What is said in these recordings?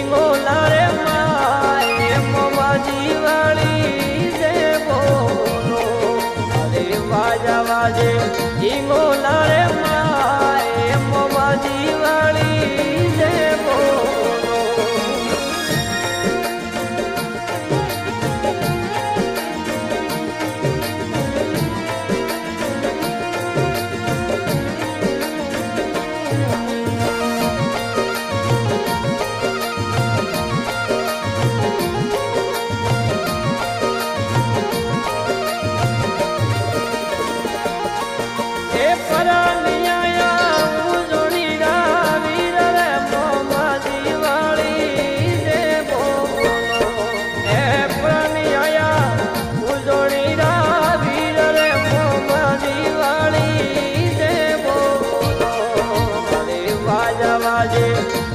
હિંગોલા રે માય મોમાજી વાળી જે બોલો અરે વાજા વાજે હિંગોલા રે માય મોમાજી વાળી જે બોલો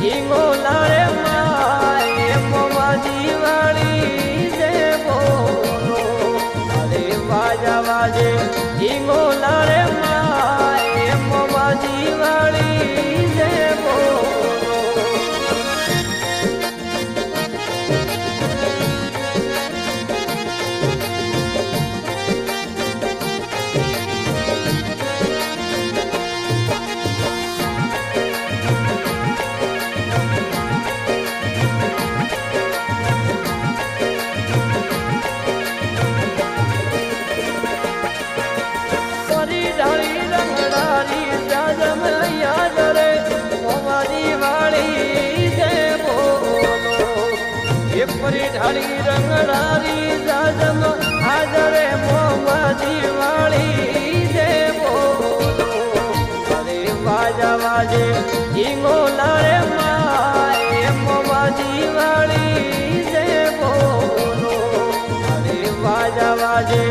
હિંગોલા રે માય મોમાજી વાળી જે બોલો અરે વાજા વાજે હિંગોલા રે માય મોમાજી વાળી જે બોલો પરી ઢાળી રંગડારી જાજમ હાજરે મોમાજી વાળી જે બોલો અરે વાજા વાજે હિંગોલા રે માય મોમાજી વાળી જે બોલો અરે વાજા વાજે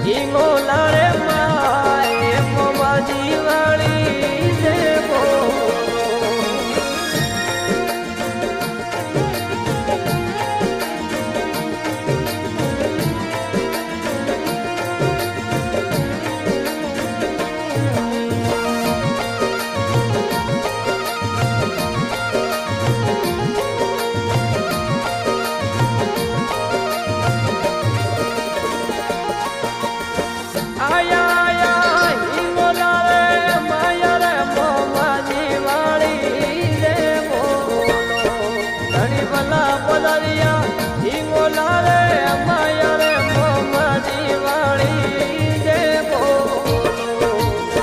હિંગોલા રે માય મોમાજી વાળી જે બોલો હિંગોલા રે માયા રે મોમાજી વાળી જે બોલો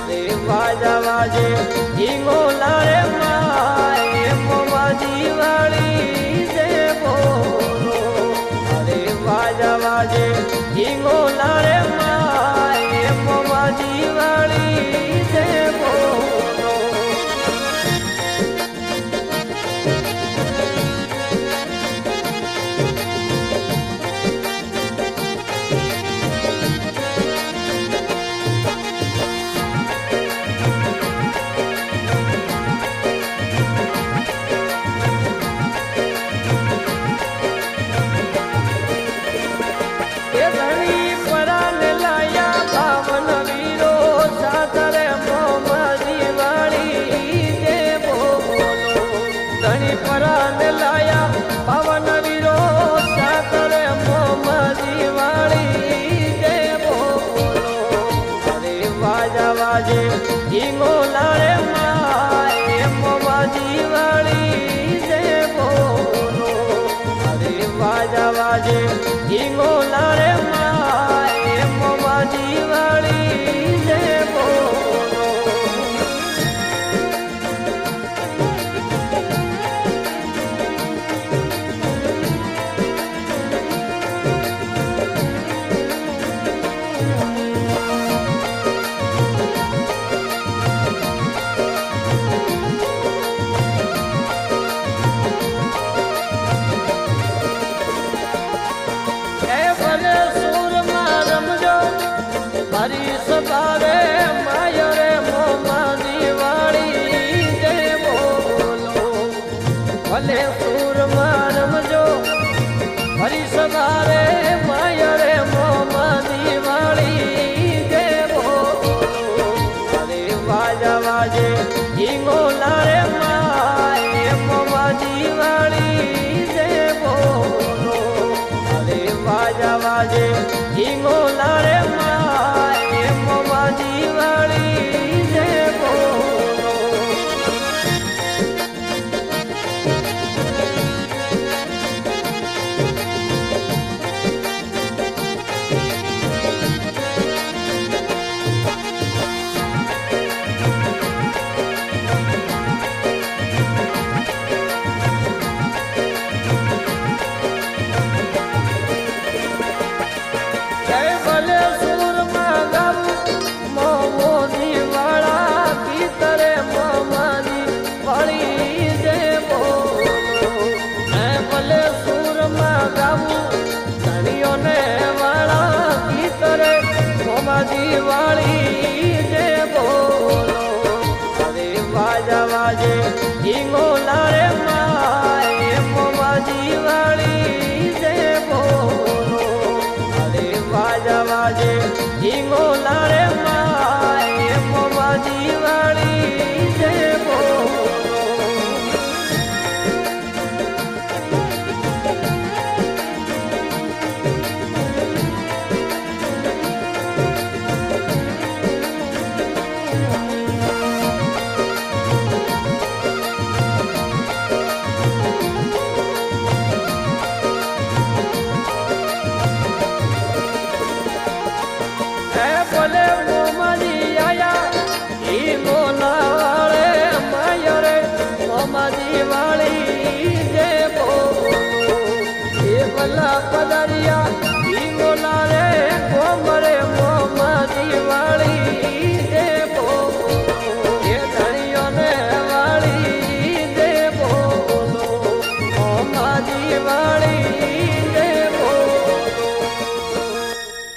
રે વાજા વાજે હિંગોલા રે માય મોમાજી વાળી જે બોલો અરે વાજા વાજે હિંગોલા રે માય મોમાજી વાળી જે બોલો પરાન લાયા પવન વીરો સાતરે મોમાજી વાળી જે બોલો અરે વાજા વાજે હિંગોલા રે માય મોમાજી વાળી જે બોલો અરે વાજા વાજે હિંગોલા રે માય મોમાજી વાળી જે બોલો હરી સભારે માય રે મોમાજી વાળી જે બોલો ભલે સુરમાં રમજો હરી સભારે માય રે મોમાજી વાળી જે બોલો અરે વાજા વાજે હિંગોલા રે માય મોમાજી વાળી ઈ મોલા રે